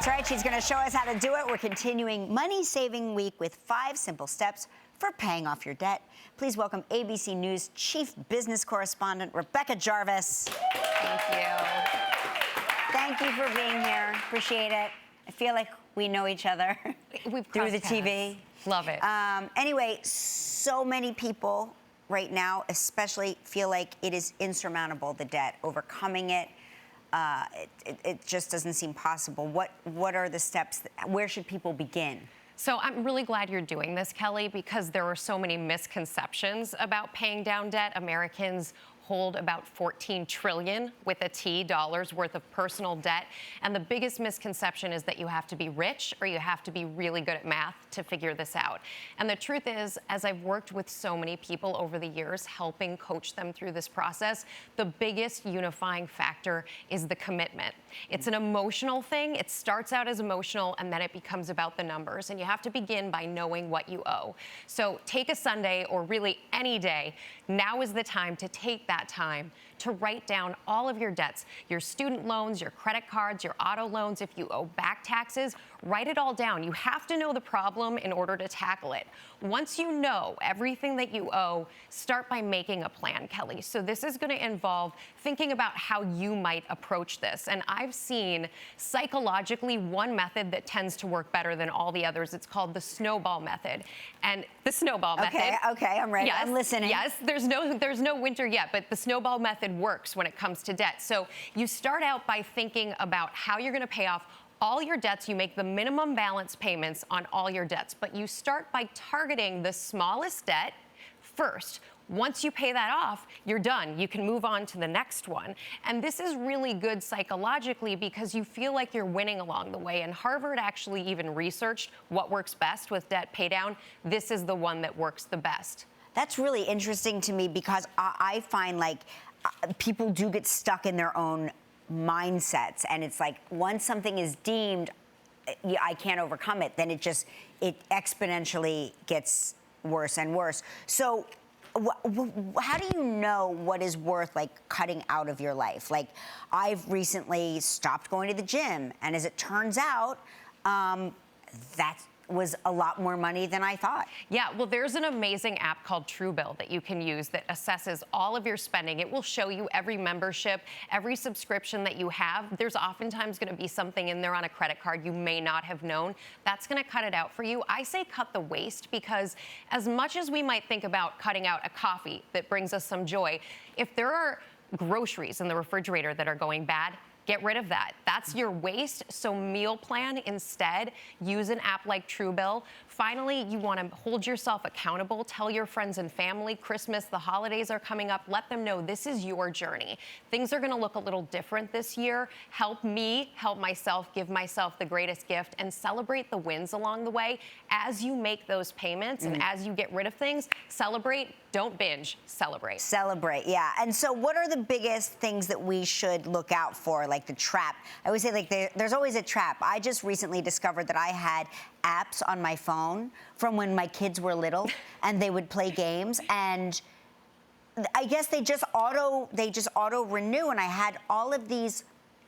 That's right. She's going to show us how to do it. We're continuing Money Saving Week with 5 simple steps for paying off your debt. Please welcome ABC News Chief Business Correspondent Rebecca Jarvis. Thank you. Thank you for being here. Appreciate it. I feel like we know each other through the TV. Love it. Anyway, so many people right now especially feel like it is insurmountable, the debt. Overcoming it, it just doesn't seem possible. What are the steps? Where should people begin? So I'm really glad you're doing this, Kelly, because there are so many misconceptions about paying down debt. Americans hold about 14 trillion with a T dollars worth of personal debt. And the biggest misconception is that you have to be rich or you have to be really good at math to figure this out. And the truth is, as I've worked with so many people over the years, helping coach them through this process, the biggest unifying factor is the commitment. It's an emotional thing. It starts out as emotional and then it becomes about the numbers. And you have to begin by knowing what you owe. So take a Sunday or really any day. Now is the time to take that time to write down all of your debts, your student loans, your credit cards, your auto loans. If you owe back taxes, write it all down. You have to know the problem in order to tackle it. Once you know everything that you owe, start by making a plan, Kelly. So this is going to involve thinking about how you might approach this. And I've seen psychologically one method that tends to work better than all the others. It's called the Snowball Method. And the Snowball Method. Okay, I'm ready. Yes, I'm listening. Yes, there's no winter yet, but the Snowball Method works when it comes to debt. So you start out by thinking about how you're going to pay off all your debts. You make the minimum balance payments on all your debts, but you start by targeting the smallest debt first. Once you pay that off, you're done. You can move on to the next one. And this is really good psychologically because you feel like you're winning along the way. And Harvard actually even researched what works best with debt pay down. This is the one that works the best. That's really interesting to me because I find like people do get stuck in their own mindsets. And it's like once something is deemed, I can't overcome it, then it exponentially gets worse and worse. So how do you know what is worth like cutting out of your life? Like I've recently stopped going to the gym, and as it turns out, that was a lot more money than I thought. Yeah, well, there's an amazing app called Truebill that you can use that assesses all of your spending. It will show you every membership, every subscription that you have. There's oftentimes going to be something in there on a credit card you may not have known. That's going to cut it out for you. I say cut the waste because as much as we might think about cutting out a coffee that brings us some joy, if there are groceries in the refrigerator that are going bad, get rid of that. That's your waste. So meal plan instead. Use an app like Truebill. Finally, you want to hold yourself accountable. Tell your friends and family. Christmas, the holidays are coming up. Let them know this is your journey. Things are going to look a little different this year. Help me, help myself, give myself the greatest gift, and celebrate the wins along the way. As you make those payments and as you get rid of things, celebrate. Don't binge. Celebrate. Celebrate, yeah. And so what are the biggest things that we should look out for, like the trap? I always say, like, there's always a trap. I just recently discovered that I had apps on my phone from when my kids were little, and they would play games, and I guess they just auto renew, and I had all of these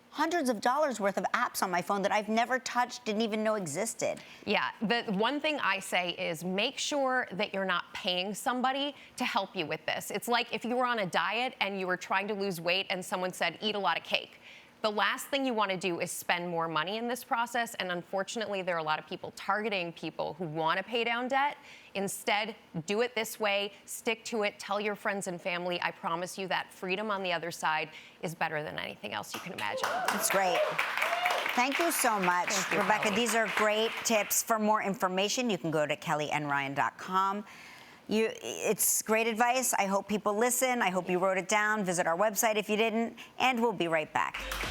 hundreds of dollars worth of apps on my phone that I've never touched, didn't even know existed. Yeah, the one thing I say is make sure that you're not paying somebody to help you with this. It's like if you were on a diet and you were trying to lose weight and someone said, eat a lot of cake. The last thing you want to do is spend more money in this process, and unfortunately, there are a lot of people targeting people who want to pay down debt. Instead, do it this way, stick to it, tell your friends and family. I promise you that freedom on the other side is better than anything else you can imagine. That's great. Thank you so much, Rebecca. Kelly. These are great tips. For more information, you can go to kellyanryan.com. It's great advice. I hope people listen. I hope you wrote it down. Visit our website if you didn't, and we'll be right back.